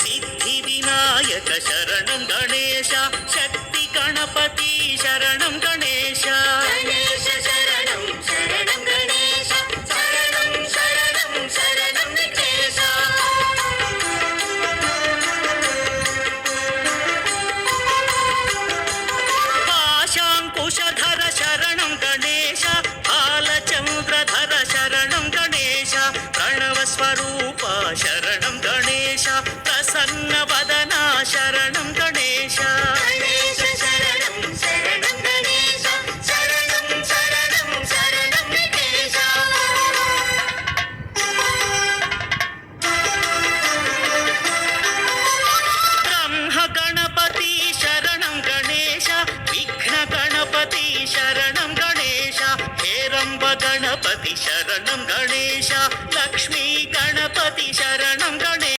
सिद्धिविनायक शरणं गणेश शक्ति गणपति शरणं गणेश गणेश शरणं शरणं गणेश शरणं शरणं शरणं विघ्नेश पाशाङ्कुशधर शरणं गणेश बालचन्द्रधर शरणं गणेश प्रणवस्वरूप शरणं गणेश प्रसन्नवदना शरणं गणेश गणेश शरणं शरणं गणेश शरणं शरणं शरणं विघ्नेश ब्रह्म गणपति शरणं गणेश विघ्न गणपति शरणं गणेश हेरम्ब गणपति शरणं गणेश लक्ष्मी गणपति शरणं